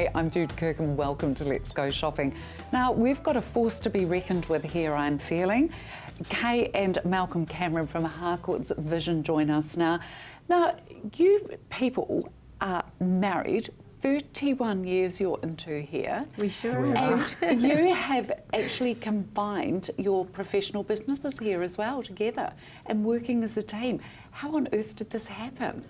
Hi, I'm Jude Kirk and welcome to Let's Go Shopping. Now, we've got a force to be reckoned with here, I'm feeling. Kay and Malcolm Cameron from Harcourt's Vision join us now. Now, you people are married, 31 years you're into here. We sure are. are. And you have actually combined your professional businesses here as well together and working as a team. How on earth did this happen?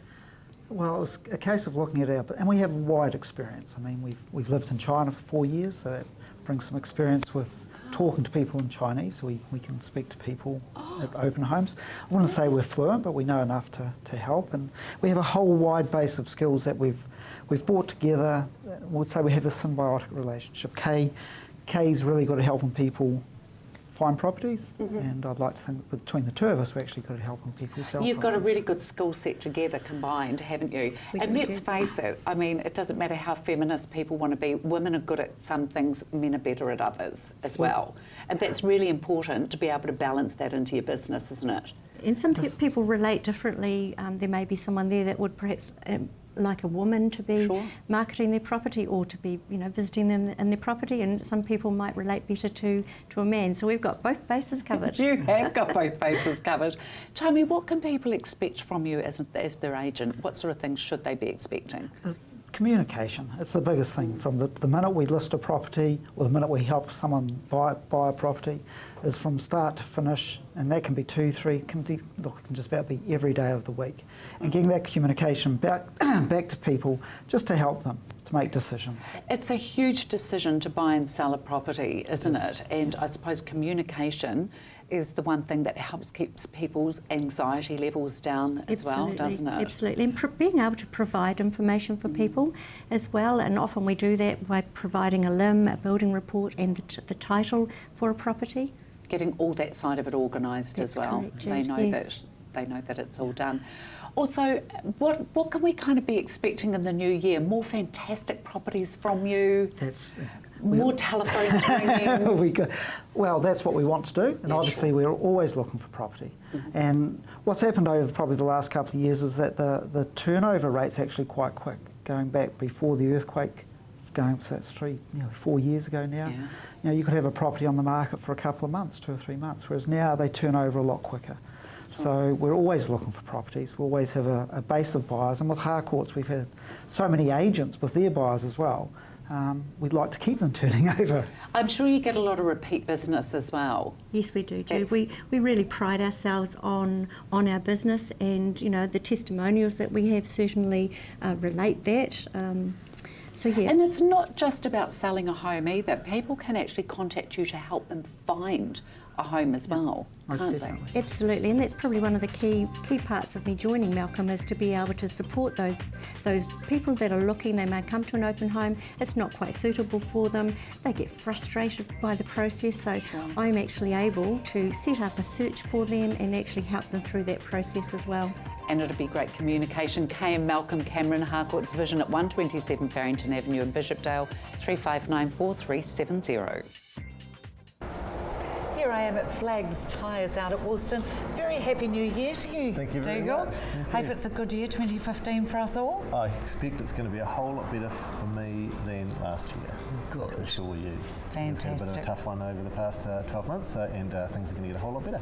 Well, it's a case of looking at and we have wide experience. I mean, we've lived in China for 4 years, so that brings some experience with talking to people in Chinese, so we can speak to people at open homes. I wouldn't say we're fluent, but we know enough to help, and we have a whole wide base of skills that we've brought together. I would say we have a symbiotic relationship. Kay's really good at helping people find properties, and I'd like to think between the two of us we're actually good at helping people sell. You've got a properties. really good skill set together combined, haven't you? We And do, let's face it, I mean, it doesn't matter how feminist people want to be, women are good at some things, men are better at others as well. And that's really important to be able to balance that into your business, isn't it? And some people relate differently. There may be someone there that would perhaps like a woman to be marketing their property or to be, visiting them in their property, and some people might relate better to a man. So we've got both bases covered. You have got both bases covered. Tell me, what can people expect from you as their agent? What sort of things should they be expecting? Communication. It's the biggest thing. From the minute we list a property or the minute we help someone buy a property, is from start to finish, and that can be 2, 3, can just about be every day of the week. And getting that communication back to people just to help them to make decisions. It's a huge decision to buy and sell a property, isn't it? And I suppose communication is the one thing that helps keeps people's anxiety levels down as well, doesn't it? Absolutely, and being able to provide information for people as well, and often we do that by providing a LIM, a building report, and the title for a property. Getting all that side of it organised as well. Correct, they know that it's all done. Also, what can we kind of be expecting in the new year? More fantastic properties from you? More telephone training? Well, that's what we want to do, and obviously we're always looking for property. And what's happened over probably the last couple of years is that the turnover rate's actually quite quick. Going back before the earthquake, so that's 4 years ago now. Yeah. You could have a property on the market for a couple of months, 2 or 3 months, whereas now they turn over a lot quicker. So we're always looking for properties. We always have a base of buyers, and with Harcourts we've had so many agents with their buyers as well. We'd like to keep them turning over. I'm sure you get a lot of repeat business as well. Yes, we do, Jude. We really pride ourselves on our business, and the testimonials that we have certainly relate that. So yeah. And it's not just about selling a home either. People can actually contact you to help them find a home as well, can't they? Absolutely, and that's probably one of the key parts of me joining Malcolm, is to be able to support those people that are looking. They may come to an open home, it's not quite suitable for them, they get frustrated by the process, so I'm actually able to set up a search for them and actually help them through that process as well. And it'll be great communication. Kay and Malcolm Cameron, Harcourt's Vision at 127 Farrington Avenue in Bishopdale, 3594-370. Here I am at Flags Tyres out at Woolston. Very happy New Year to you. Thank you very Dougal. much. Hope it's a good year, 2015 for us all. I expect it's going to be a whole lot better for me than last year. Good. I can assure you. Fantastic. We've had a bit of a tough one over the past 12 months, and things are going to get a whole lot better.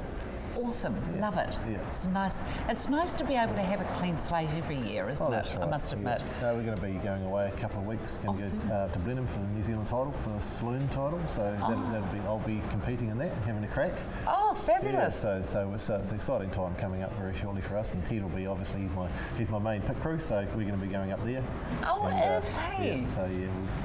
Awesome, love it. Yeah. It's nice. It's nice to be able to have a clean slate every year, isn't That's it? right. I must admit. Yeah. We're going to be going away a couple of weeks. Going to go to Blenheim for the New Zealand title, for the saloon title. So I'll be competing in that and having a crack. Oh, fabulous! Yeah, so it's an exciting time coming up very shortly for us. And Ted will be obviously he's my main pit crew, so we're going to be going up there. Oh, and, is he? Yeah, so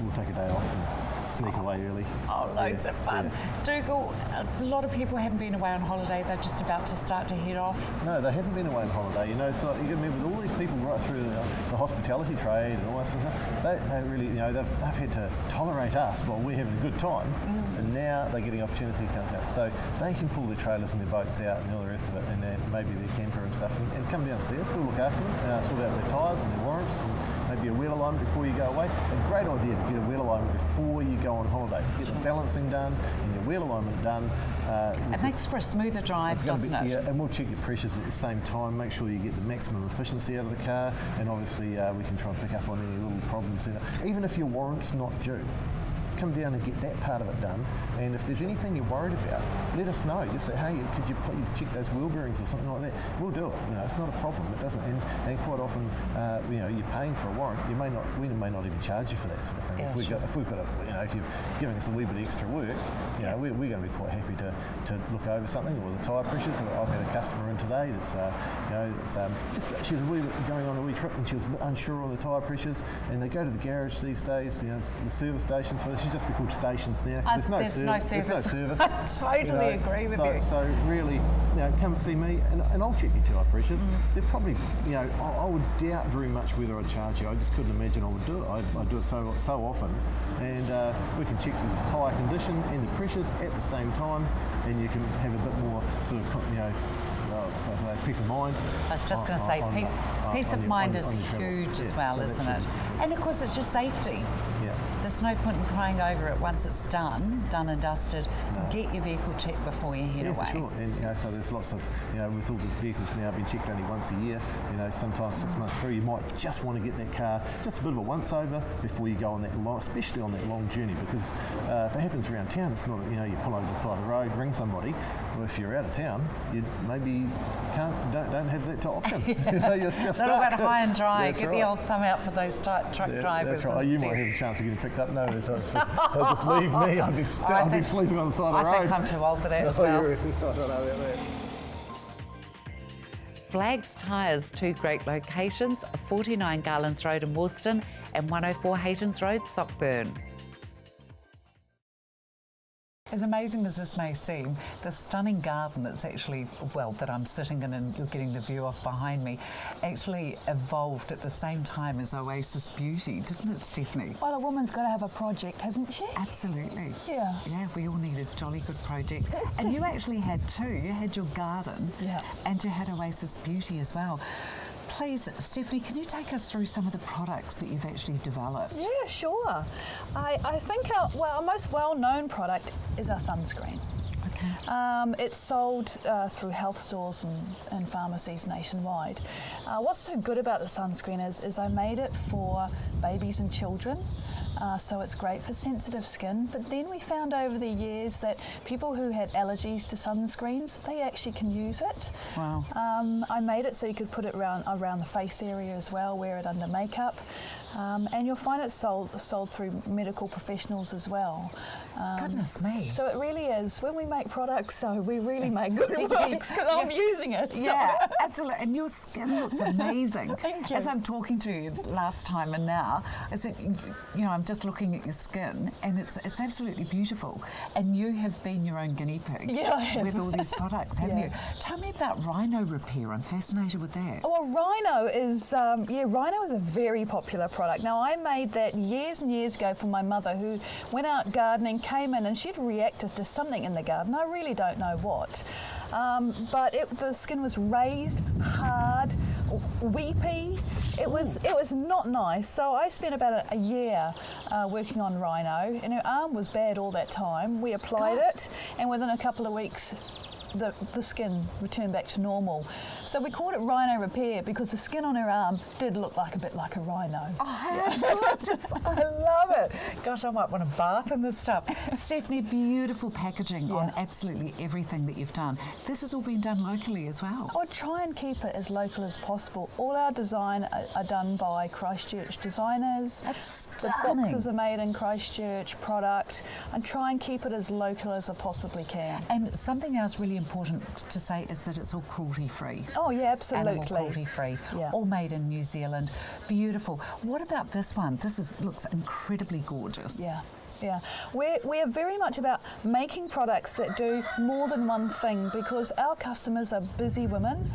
we'll take a day off and sneak away early. Oh, loads of fun. Yeah. Dougal, a lot of people haven't been away on holiday. They're just about to start to head off. No, they haven't been away on holiday. So you can remember with all these people right through the hospitality trade and all that sort of stuff. They really, they've had to tolerate us while we're having a good time, and now they're getting opportunity to come out. So they can pull their trailers and their boats out and all the rest of it, and maybe their camper and stuff, and come down and see us. We'll look after them, sort out their tyres and their warrants, and maybe a wheel alignment before you go away. A great idea to get a wheel alignment before you go on holiday. Get the balancing done and your wheel alignment done. It makes for a smoother drive, doesn't it? Yeah, and we'll check your pressures at the same time, make sure you get the maximum efficiency out of the car, and obviously we can try and pick up on any little problems. Even if your warrant's not due, come down and get that part of it done, and if there's anything you're worried about, let us know. Just say, hey, could you please check those wheel bearings or something like that? We'll do it. It's not a problem. It doesn't, and quite often, you're paying for a warrant. We may not even charge you for that sort of thing. Yeah, if you're giving us a wee bit of extra work, we're going to be quite happy to look over something, or the tyre pressures. I've had a customer in today she's a wee bit going on a wee trip, and she was a bit unsure on the tyre pressures, and they go to the garage these days. The service stations for this. Should just be called stations now. There's no service. I totally agree with you. So really, come see me, and I'll check your tyre pressures. They're probably, I would doubt very much whether I'd charge you. I just couldn't imagine I would do it. I do it so often, and we can check the tyre condition and the pressures at the same time, and you can have a bit more sort of, peace of mind. I was just going to say, peace of mind is huge as well, isn't it? And of course, it's your safety. Yeah. There's no point in crying over it once it's done and dusted. No. Get your vehicle checked before you head away. Yeah, for sure. And so there's lots of, with all the vehicles now being checked only once a year, sometimes 6 months through, you might just want to get that car just a bit of a once over before you go on that long, especially on that long journey, because if it happens around town, it's not, you pull over the side of the road, ring somebody. Well, if you're out of town, you maybe don't have that option. You're just stuck. Not about high and dry. Get the old thumb out for those truck drivers. That's right. You might have a chance of getting picked up. No, they'll just leave me. I'd be sleeping on the side of the road. I think I'm too old for that as well. I don't know about that. Flags Tyres, 2 great locations, 49 Garlands Road in Worston and 104 Haytons Road, Sockburn. As amazing as this may seem, the stunning garden that's actually, that I'm sitting in and you're getting the view off behind me, actually evolved at the same time as Oasis Beauty, didn't it, Stephanie? Well, a woman's got to have a project, hasn't she? Absolutely. Yeah. Yeah, we all need a jolly good project. And you actually had 2. You had your garden, and you had Oasis Beauty as well. Please, Stephanie, can you take us through some of the products that you've actually developed? Yeah, sure. I think our most well-known product is our sunscreen. Okay. It's sold through health stores and pharmacies nationwide. What's so good about the sunscreen is I made it for babies and children. So it's great for sensitive skin, but then we found over the years that people who had allergies to sunscreens, they actually can use it. Wow. I made it so you could put it around the face area as well, wear it under makeup, and you'll find it sold through medical professionals as well. Goodness me. So it really is, when we make products, we really make good products because I'm using it. Yeah, absolutely. And your skin looks amazing. Thank you. As I'm talking to you last time and now, I said, I'm just looking at your skin and it's absolutely beautiful. And you have been your own guinea pig with all these products, haven't you? Tell me about Rhino Repair. I'm fascinated with that. Well, Rhino is a very popular product. Now, I made that years and years ago for my mother, who went out gardening, came in, and she'd reacted to something in the garden. I really don't know what. But the skin was raised, hard, weepy. It was not nice. So I spent about a year working on Rhino, and her arm was bad all that time. We applied it, and within a couple of weeks, the skin returned back to normal. So we called it Rhino Repair because the skin on her arm did look a bit like a rhino. Oh, I love it. Gosh, I might want to bath in this stuff. Stephanie, beautiful packaging on absolutely everything that you've done. This has all been done locally as well. I would try and keep it as local as possible. All our design are done by Christchurch designers. That's stunning. The boxes are made in Christchurch product, and try and keep it as local as I possibly can. And something else really important to say is that it's all cruelty-free. Oh yeah, absolutely. Animal cruelty-free. Yeah. All made in New Zealand. Beautiful. What about this one? This looks incredibly gorgeous. Yeah. Yeah, we're very much about making products that do more than one thing, because our customers are busy women.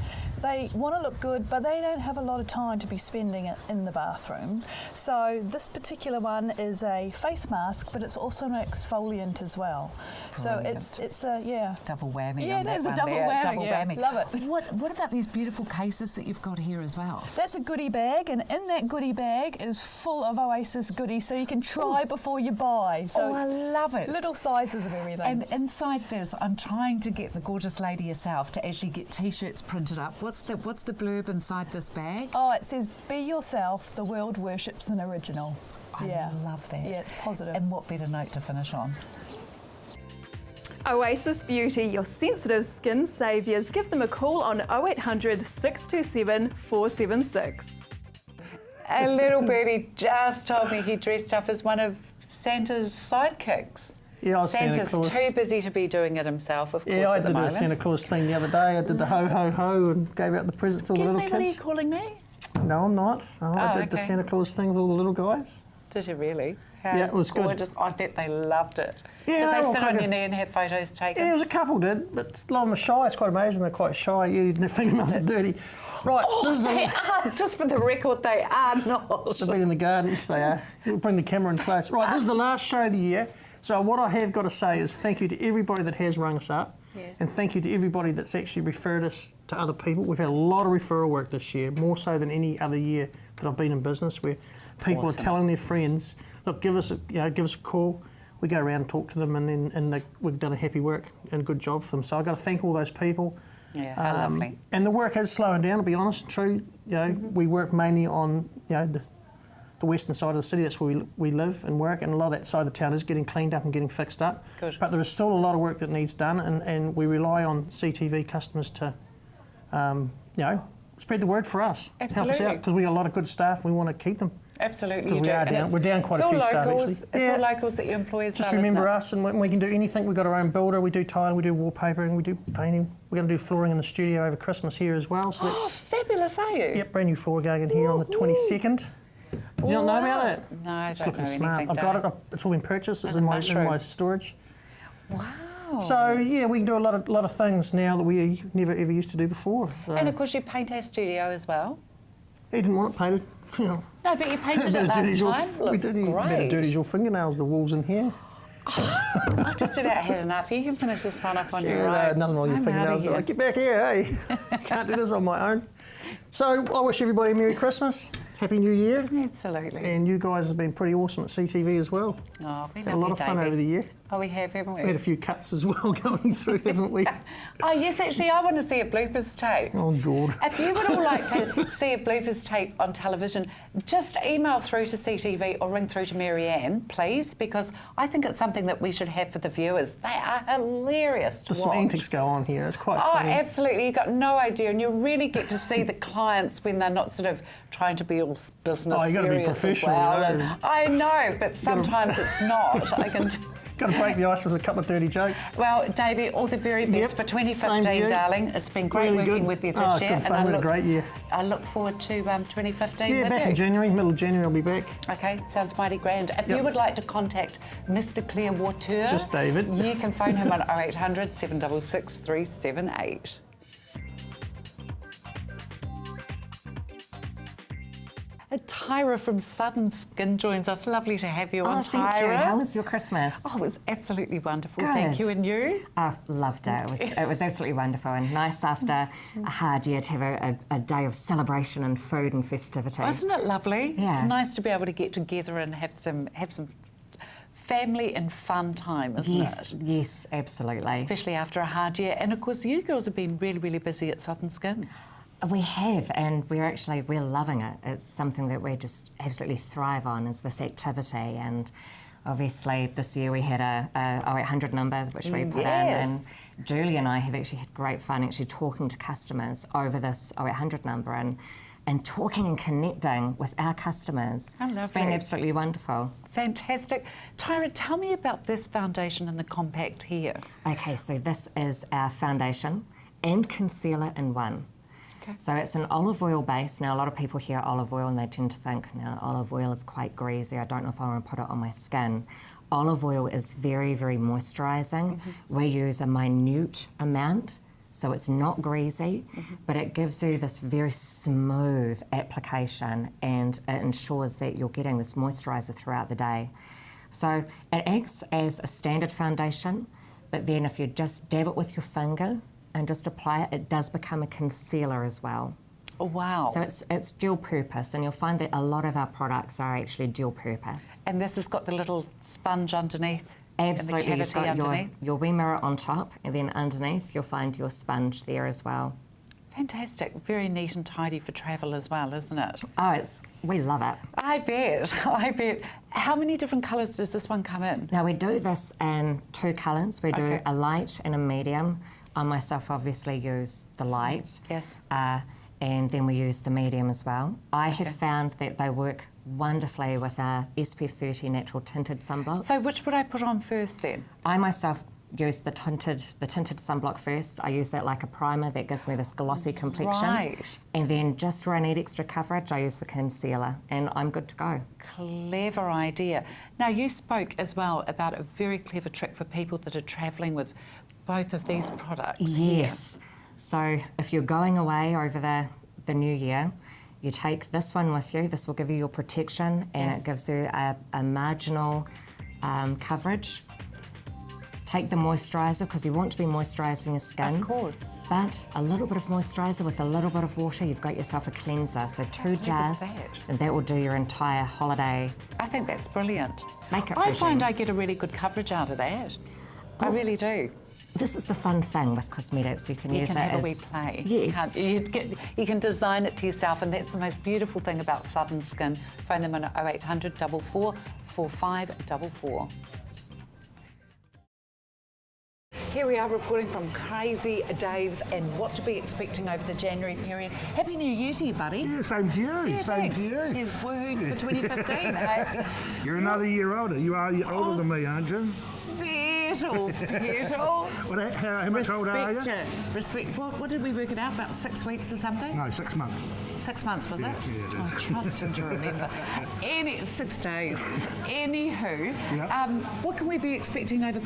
they want to look good, but they don't have a lot of time to be spending it in the bathroom. So this particular one is a face mask, but it's also an exfoliant as well. Brilliant. So it's a Double whammy. Yeah, on it that is a one double there. whammy, Double yeah. whammy. Love it. What about these beautiful cases that you've got here as well? That's a goodie bag, and in that goodie bag is full of Oasis goodies, so you can try before you buy. So I love it. little sizes of everything. And inside this, I'm trying to get the gorgeous lady herself to actually get T-shirts printed up. What's the blurb inside this bag? oh, it says, "Be yourself. The world worships an original." I love that. Yeah, it's positive. And what better note to finish on? Oasis Beauty, your sensitive skin saviours. Give them a call on 0800 627 476. A little birdie just told me he dressed up as one of Santa's sidekicks. Yeah, I was Santa Santa's Claus. too busy to be doing it himself, of course, Yeah, I at the did a moment. Santa Claus thing the other day. I did the ho ho ho and gave out the presents to all the Excuse little me, what are you kids. calling me? No, I'm not. No, I did the okay. Santa Claus thing with all the little guys. Did you really? How Yeah, it was good. gorgeous. I bet they loved it. Yeah, did they they were sit kind on of- your knee and have photos taken? Yeah, there was a couple did, but a lot of them are shy. It's quite amazing. They're quite shy. Yeah, their fingernails are dirty. Right, this is They the. are, just for the record, they are not. They've been in the garden, yes they are. We'll bring the camera in close. Right, this is the last show of the year. So what I have got to say is thank you to everybody that has rung us up. Yes. And thank you to everybody that's actually referred us to other people. We've had a lot of referral work this year, more so than any other year that I've been in business, where people are telling their friends, look, give us a call. We go around and talk to them, and we've done a happy work and a good job for them. So I've got to thank all those people. Yeah, how lovely. And the work is slowing down, to be honest and true. You know, we work mainly on the western side of the city. That's where we live and work, and a lot of that side of the town is getting cleaned up and getting fixed up. Good. But there is still a lot of work that needs done, and we rely on CTV customers to, spread the word for us. Help us Absolutely. out, because we got a lot of good staff. We want to keep them. Absolutely, Because you we do. are And down. it's- We're down quite it's a few all staff, locals. actually. It's Yeah. all locals that you employ as Just well, remember isn't it? us, and we can do anything. We've got our own builder. We do tiling, we do wallpaper, and we do painting. We're going to do flooring in the studio over Christmas here as well. So Oh, that's fabulous, are you? yep, brand new floor going in here on the 22nd. Did you not know about it? No, I It's don't looking know smart. anything. I've got it. It's all been purchased. It's And in the my mushroom. storage. Wow. So yeah, we can do a lot of things now that we never ever used to do before. So. And of course, you paint our studio as well. He didn't want it painted. You know. No, but you painted Better it last dirty as your- time. we Looks did. You better great. dirty as your fingernails. The walls in here. I just about had enough. You can finish this one off on your Yeah, own. nothing on your I'm fingernails. outta here. Like, get back here, hey! Can't do this on my own. So I wish everybody a Merry Christmas, Happy New Year, Absolutely. and you guys have been pretty awesome at CTV as well. Oh, we love Had a lot you, of fun Davey. over the year. Oh, we have, haven't we? We had a few cuts as well going through, haven't we? Oh, yes, actually, I want to see a bloopers tape. Oh, God. If you would all like to see a bloopers tape on television, just email through to CTV or ring through to Marianne, please, because I think it's something that we should have for the viewers. They are hilarious to There's some watch. antics go on here. It's quite Oh, funny. absolutely. You've got no idea. And you really get to see the clients when they're not sort of trying to be all business Oh, you gotta be serious as professional, well. you know. And I know, but sometimes it's not. I can... Got to break the ice with a couple of dirty jokes. Well, Davey, all the very best Yep, for same to 2015, you. darling. It's been great Really working good. with you this Oh, year. good fun. We had a great year. I look forward to 2015 Yeah, with back you. in January, middle of January, I'll be back. Okay, sounds mighty grand. If Yep. you would like to contact Mr. Clearwater, Just David. you can phone him on 0800 766 378. Tyra from Southern Skin joins us. Lovely to have you on, Oh, Tyra. thank you. How was your Christmas? Oh, it was absolutely wonderful. Good. Thank you. And you? I loved it. It was absolutely wonderful and nice after a hard year to have a day of celebration and food and festivity. Wasn't it lovely? Yeah. It's nice to be able to get together and have some family and fun time, isn't Yes, it? yes, absolutely. Especially after a hard year. And of course, you girls have been really, really busy at Southern Skin. We have, and we're loving it. It's something that we just absolutely thrive on, is this activity. And obviously, this year we had a 0800 number which we put in, and Julie and I have actually had great fun actually talking to customers over this 0800 number and talking and connecting with our customers. How It's been lovely. absolutely wonderful. Fantastic. Tyra, tell me about this foundation and the compact here. Okay, so this is our foundation and concealer in one. Okay. So it's an olive oil base. Now, a lot of people hear olive oil and they tend to think, now, olive oil is quite greasy. I don't know if I want to put it on my skin. Olive oil is very, very moisturising. We use a minute amount, so it's not greasy, but it gives you this very smooth application, and it ensures that you're getting this moisturiser throughout the day. So it acts as a standard foundation, but then if you just dab it with your finger and just apply it, it does become a concealer as well. Oh, wow. So it's dual purpose, and you'll find that a lot of our products are actually dual purpose. And this has got the little sponge underneath. Absolutely, And the you've cavity got underneath. your wee mirror on top, and then underneath you'll find your sponge there as well. Fantastic. Very neat and tidy for travel as well, isn't it? Oh, we love it. I bet. I bet. How many different colours does this one come in? Now we do this in 2 colours. We do Okay. a light and a medium. I myself obviously use the light. Yes. And then we use the medium as well. I have found that they work wonderfully with our SPF 30 natural tinted sunblock. So which would I put on first then? I myself use the tinted sunblock first. I use that like a primer that gives me this glossy complexion. Right. And then just where I need extra coverage, I use the concealer, and I'm good to go. Clever idea. Now, you spoke as well about a very clever trick for people that are travelling with both of these products. Yes. So if you're going away over the new year, you take this one with you. This will give you your protection, and Yes. it gives you a marginal coverage. Take the moisturiser, because you want to be moisturising your skin. Of course. But a little bit of moisturiser with a little bit of water, you've got yourself a cleanser. So 2 jars, that? and that will do your entire holiday. I think that's brilliant. Makeup I find regime. I get a really good coverage out of that. I really do. This is the fun thing with cosmetics. You can You use can it have as a wee play. Yes. You can design it to yourself, and that's the most beautiful thing about Southern Skin. Phone them on 0800 44 4544. Here we are reporting from Crazy Dave's and what to be expecting over the January period. Happy New Year to you, buddy. Yeah, same to you. Yeah, same thanks. to you. Here's woohoo for 2015, hey? You're another year older. You're older than me, aren't you? Settle, settle. How much older are you? Respect you. Respect. What did we work it out? About 6 weeks or something? No, 6 months. 6 months, was it? Yeah, it is. Oh, trust him to remember. 6 days. Anywho, Yeah. what can we be expecting over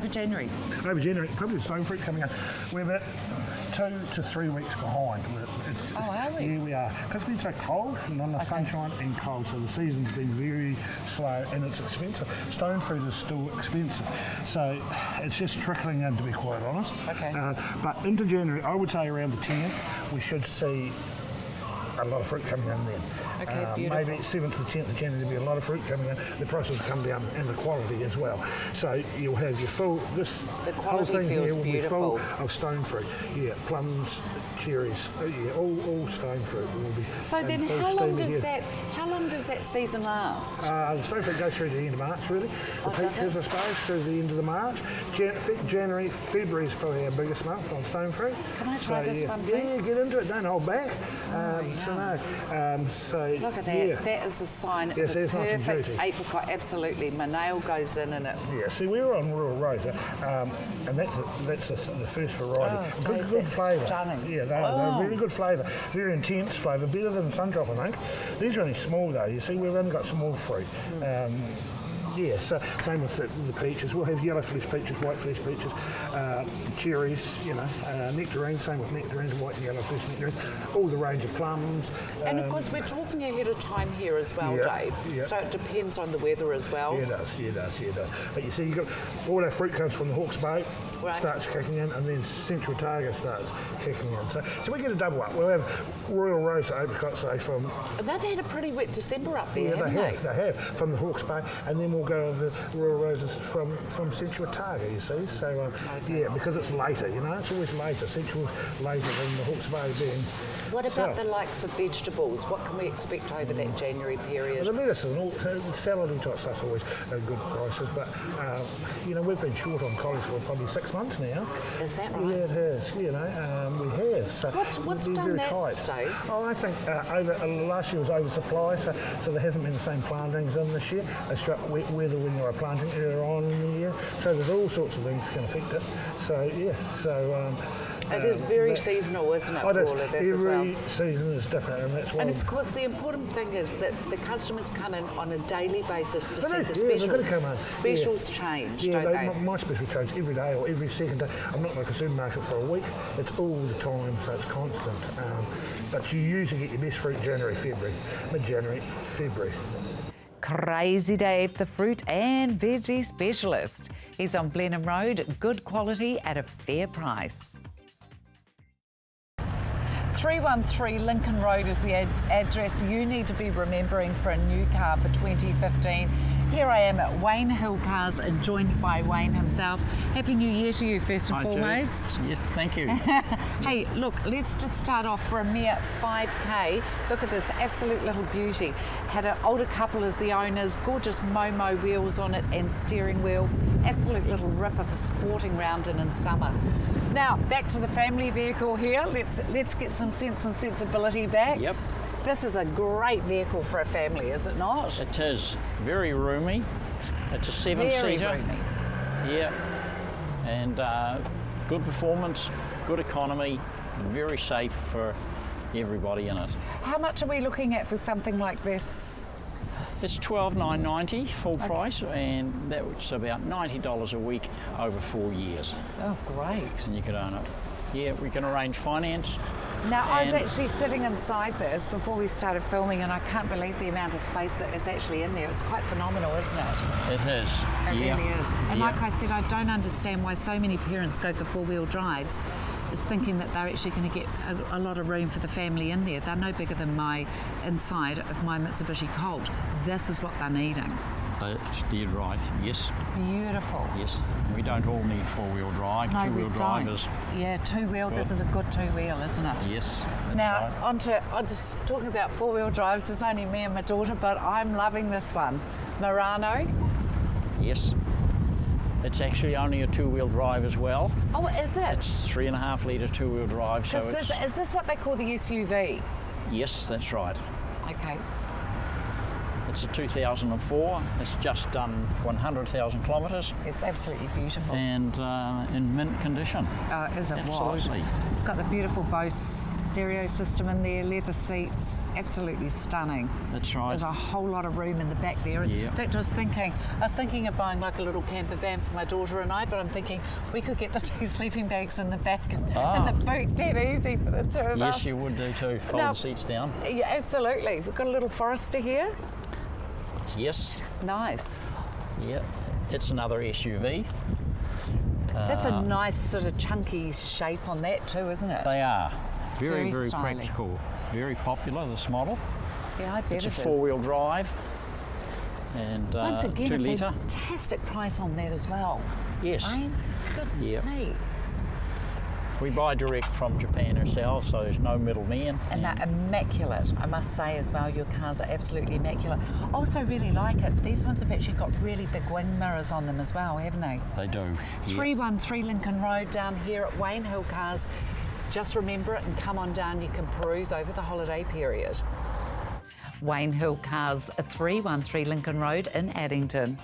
January? Over January, probably the stone fruit coming out. We're about 2 to 3 weeks behind. Are we? Yeah, we are. Because it's been so cold, and on the sunshine and cold, so the season's been very slow and it's expensive. Stone fruit is still expensive. So it's just trickling in, to be quite honest. Okay. But into January, I would say around the 10th, we should see a lot of fruit coming in then. Okay, beautiful. Maybe 7th to 10th of January there'll be a lot of fruit coming in. The prices will come down and the quality as well. So you'll have your full, The whole quality thing feels here will beautiful. be full of stone fruit. Yeah, plums, cherries, yeah, all stone fruit will be. So in then full how long steam ahead. does that season last? The stone fruit goes through the end of March, really. The does peaches, it? I suppose, through the end of the March. January, February is probably our biggest month on stone fruit. Can I try this one, please? Yeah, get into it. Don't hold back. So Look at that. Yeah. That is a sign Yes, of a it's nice and perfect juicy. apricot. Absolutely. My nail goes in it. Yeah, see, we were on Royal Rosa, and that's the first variety. Oh, Good, Dave, good that's flavour. stunning. Yeah, they're very good flavour. Very intense flavour, better than Sundrop, I think. These are only small though. You see, we've only got small fruit. Yeah, so same with the peaches. We'll have yellow flesh peaches, white flesh peaches, cherries, nectarines, same with nectarines, white and yellow flesh nectarines, all the range of plums. And of course, we're talking ahead of time here as well, Yeah, Dave. yeah. So it depends on the weather as well. Yeah, it does. But you see, you got all our fruit comes from the Hawke's Bay, Right. starts kicking in, and then Central Otago starts kicking in. So we get a double up. We'll have Royal Rosa apricots, say, from And they've had a pretty wet December up there, they haven't have from the Hawke's Bay, and then we'll go over the Royal Roses from Central Otago, you see. So yeah, because it's later, it's always later. Central's later than the Hawke's Bay being. What about south. the likes of vegetables? What can we expect over that January period? The lettuce and all salad type stuff's always at good prices, but we've been short on cauliflower for probably 6 months now. Is that right? Yeah, it has. We have. So What's we're done very that, tight. Dave? Oh, I think last year was oversupply, so there hasn't been the same plantings in this year. They struck wet weather when you were planting earlier on in the year, so there's all sorts of things that can affect it. So yeah, It is very seasonal, isn't it, for all of this as well? Every season is different, and that's why. And of course, the important thing is that the customers come in on a daily basis to see the they've got to come in. specials change, Yeah, don't they? my special change every day or every second day. I'm not like a supermarket for a week. It's all the time, so it's constant. But you usually get your best fruit January, February, mid-January, February. Crazy Dave, the fruit and veggie specialist. He's on Blenheim Road, good quality at a fair price. 313 Lincoln Road is the address you need to be remembering for a new car for 2015. Here I am at Wayne Hill Cars and joined by Wayne himself. Happy New Year to you first and foremost. Jude. Yes, thank you. Hey, look, let's just start off for a mere 5K. Look at this absolute little beauty. Had an older couple as the owners, gorgeous Momo wheels on it and steering wheel. Absolute little ripper for sporting round in summer. Now, back to the family vehicle here. Let's get some sense and sensibility back. Yep. This is a great vehicle for a family, is it not? It is very roomy. It's a Very seven-seater. roomy. Yeah, and good performance, good economy, very safe for everybody in it. How much are we looking at for something like this? It's $12,990 full price, and that's about $90 a week over 4 years, Oh, great. and you could own it. Yeah, we can arrange finance. Now, I was And- actually sitting inside this before we started filming, and I can't believe the amount of space that is actually in there. It's quite phenomenal, isn't it? It is. It yeah. really is. And Yeah. like I said, I don't understand why so many parents go for four-wheel drives, thinking that they're actually going to get a lot of room for the family in there. They're no bigger than my inside of my Mitsubishi Colt. This is what they're needing. That's dead right. Yes, Beautiful. yes. We don't all need four-wheel drive. No, Two-wheel we drive don't. is Yeah, two-wheel. This is a good two-wheel, isn't it? yes. That's Now, right. I'm just talking about four-wheel drives. There's only me and my daughter, but I'm loving this one. Murano. Yes. It's actually only a two-wheel drive as well. Oh, is it? It's 3.5 litre two-wheel drive. So Is this what they call the SUV? yes, that's right. Okay. It's a 2004. It's just done 100,000 kilometres It's absolutely beautiful. and in mint condition. Is it Absolutely. what? It's got the beautiful Bose stereo system in there, leather seats, absolutely stunning. That's right. There's a whole lot of room in the back there. Yeah. In fact, I was thinking of buying like a little camper van for my daughter and I, but I'm thinking we could get the 2 sleeping bags in the back and the boot dead easy for the 2 of us. Yes, you would do too. Fold Now- the seats down. Yeah, absolutely. We've got a little Forester here. Yes. Nice. Yeah. It's another SUV. That's a nice sort of chunky shape on that too, isn't it? They are Very very stylish. practical. Very popular, this model. Yeah, I bet It's a it is. four-wheel drive and Once again, 2 a litre. fantastic price on that as well. Yes. My goodness Yep. me. We buy direct from Japan ourselves, so there's no middleman. And they're immaculate, I must say as well. Your cars are absolutely immaculate. Also really like it. These ones have actually got really big wing mirrors on them as well, haven't they? They do. Yeah. 313 Lincoln Road down here at Wayne Hill Cars. Just remember it and come on down. You can peruse over the holiday period. Wayne Hill Cars, 313 Lincoln Road in Addington.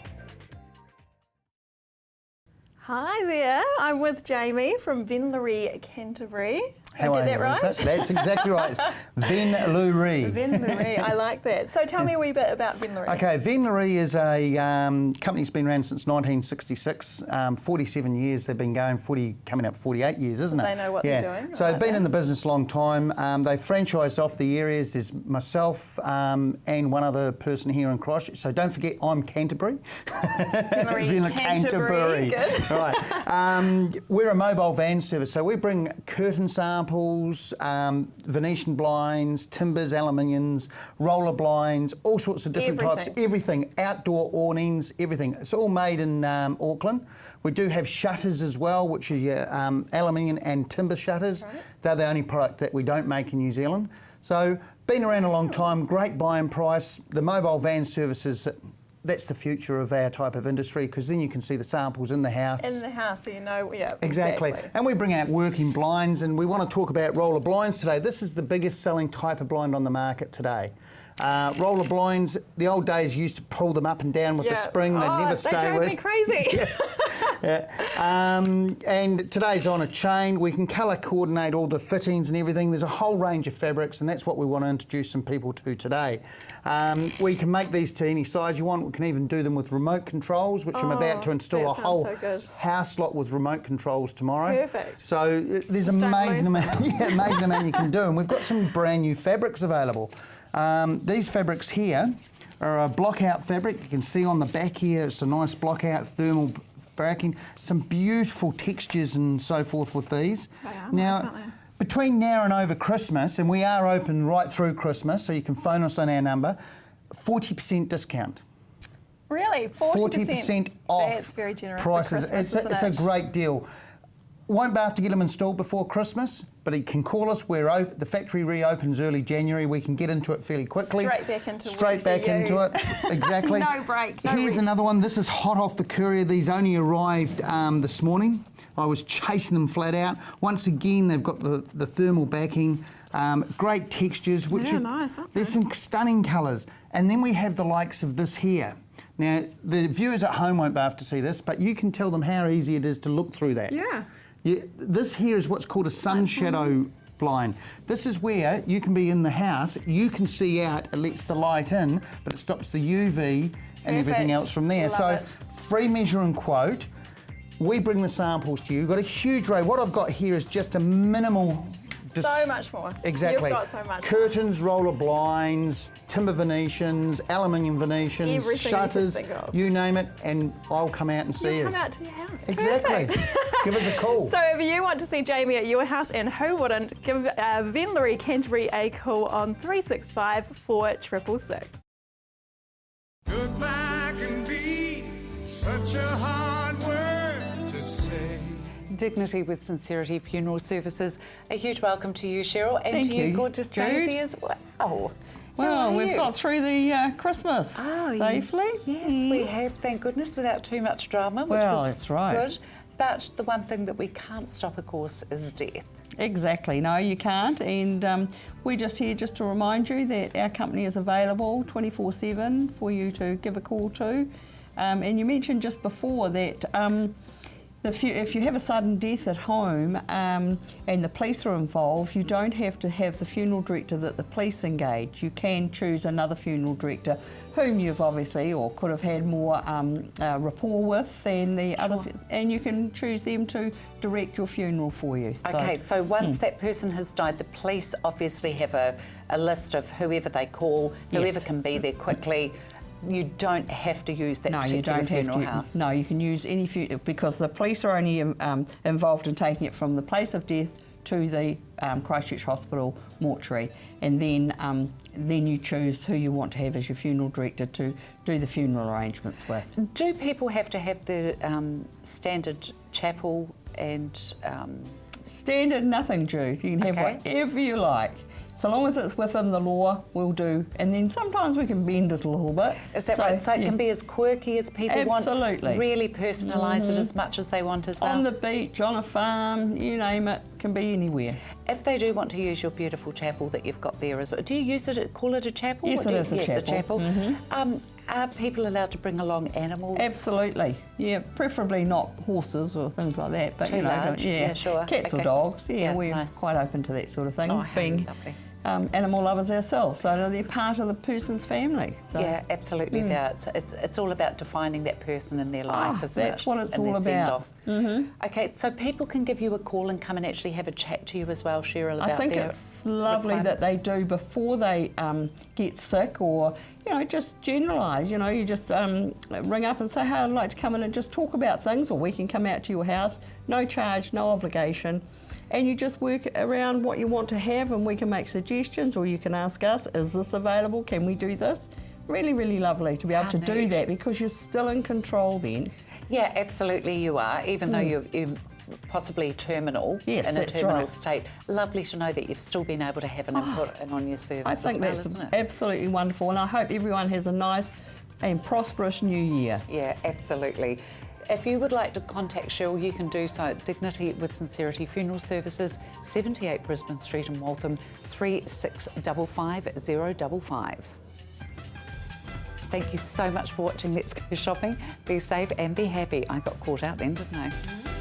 Hi there, I'm with Jamie from Venlerie, Canterbury. How I are get you, that right? Lisa? That's exactly right. It's Venlerie. Venlerie, I like that. So tell me a wee bit about Venlerie. Okay, Venlerie is a company that's been around since 1966. 47 years they've been going, coming up 48 years, isn't it? They know what they're doing, So right, they've been yeah. in the business a long time. They've franchised off the areas. There's myself and one other person here in Christchurch. So don't forget, I'm Canterbury. Venlerie, Canterbury. Good. Right. We're a mobile van service, so we bring curtain samples, Venetian blinds, timbers, aluminiums, roller blinds, all sorts of different types, everything, outdoor awnings, everything. It's all made in Auckland. We do have shutters as well, which are your aluminium and timber shutters. Right. They're the only product that we don't make in New Zealand. So been around a long time, great buying price. The mobile van services, that's the future of our type of industry, because then you can see the samples in the house. In the house, so you know, yeah. Exactly. And we bring out working blinds, and we want to talk about roller blinds today. This is the biggest selling type of blind on the market today. Roller blinds, the old days used to pull them up and down with the spring, they'd never stay with. They drove me crazy. And today's on a chain. We can colour coordinate all the fittings and everything. There's a whole range of fabrics, and that's what we want to introduce some people to today. We can make these to any size you want. We can even do them with remote controls, which I'm about to install a whole house lot with remote controls tomorrow. Perfect. So there's amazing amount you can do, and we've got some brand new fabrics available. These fabrics here are a block-out fabric. You can see on the back here, it's a nice block-out thermal backing. Some beautiful textures and so forth with these. Now, between now and over Christmas, and we are open right through Christmas, so you can phone us on our number, 40% discount. Really? 40% off. That's very generous prices. For Christmas, it's a great deal. Won't be able to get them installed before Christmas, but he can call us. The factory reopens early January. We can get into it fairly quickly. Straight back into it. Exactly. No break. Here's another one. This is hot off the courier. These only arrived this morning. I was chasing them flat out. Once again, they've got the thermal backing. Great textures. Nice. There's some stunning colours. And then we have the likes of this here. Now, the viewers at home won't be able to see this, but you can tell them how easy it is to look through that. Yeah. This here is what's called a sun shadow blind. This is where you can be in the house, you can see out, it lets the light in, but it stops the UV and everything else from there. Free measure and quote. We bring the samples to you. We've got a huge array. What I've got here is just a minimal... So much more. Exactly. You've got so much Curtains, roller blinds, timber Venetians, aluminium Venetians, everything shutters, you name it, and I'll come out and see you. Come out to your house. Exactly. Give us a call. So if you want to see Jamie at your house, and who wouldn't, give Venlery Canterbury a call on 365 4666. Goodbye can be such a hard word to say. Dignity with Sincerity Funeral Services. A huge welcome to you, Cheryl, and Thank to you, you, gorgeous Jude. Daisy as well. Well, we've got through the Christmas safely. Yes, we have, thank goodness, without too much drama, which Well, was that's right. good. But the one thing that we can't stop, of course, is death. Exactly, no, you can't. And we're just here just to remind you that our company is available 24/7 for you to give a call to. And you mentioned just before that if you have a sudden death at home and the police are involved, you don't have to have the funeral director that the police engage. You can choose another funeral director whom you've obviously or could have had more rapport with than the other, and you can choose them to direct your funeral for you. Okay, so once that person has died, the police obviously have a list of whoever they call, whoever can be there quickly. You don't have to use that particular funeral house. No, you can use any funeral, because the police are only involved in taking it from the place of death to the Christchurch Hospital mortuary, and then you choose who you want to have as your funeral director to do the funeral arrangements with. Do people have to have the standard chapel and... Standard nothing, Jude. You can have whatever you like. So long as it's within the law, we'll do. And then sometimes we can bend it a little bit. Is that right? So it can be as quirky as people want. Absolutely. Really personalise it as much as they want as well. On the beach, on a farm, you name it, can be anywhere. If they do want to use your beautiful chapel that you've got there as well, do you use it? Call it a chapel? Yes, it is a chapel. Yes, a chapel. Mm-hmm. Are people allowed to bring along animals? Absolutely. Yeah, preferably not horses or things like that. But Too large. Yeah, sure. Cats or dogs. Yeah, we're nice. quite open to that sort of thing. Oh, being lovely. Animal lovers ourselves, so they're part of the person's family. So. Yeah, absolutely. It's all about defining that person in their life, isn't it? That's what it's all about. Okay, so people can give you a call and come and actually have a chat to you as well, Cheryl, about I think it's lovely that they do before they get sick, or just generalise. You just ring up and say, "Hey, I'd like to come in and just talk about things," or we can come out to your house, no charge, no obligation. And you just work around what you want to have, and we can make suggestions, or you can ask us, is this available? Can we do this? Really, really lovely to be able to do that, because you're still in control then. Yeah, absolutely you are, even though you're possibly terminal, yes, in a terminal right. state. Lovely to know that you've still been able to have an input in on your service I think as well, that's isn't it? absolutely wonderful, and I hope everyone has a nice and prosperous new year. Yeah, absolutely. If you would like to contact Cheryl, you can do so at Dignity with Sincerity Funeral Services, 78 Brisbane Street in Waltham, 3655 055. Thank you so much for watching Let's Go Shopping. Be safe and be happy. I got caught out then, didn't I?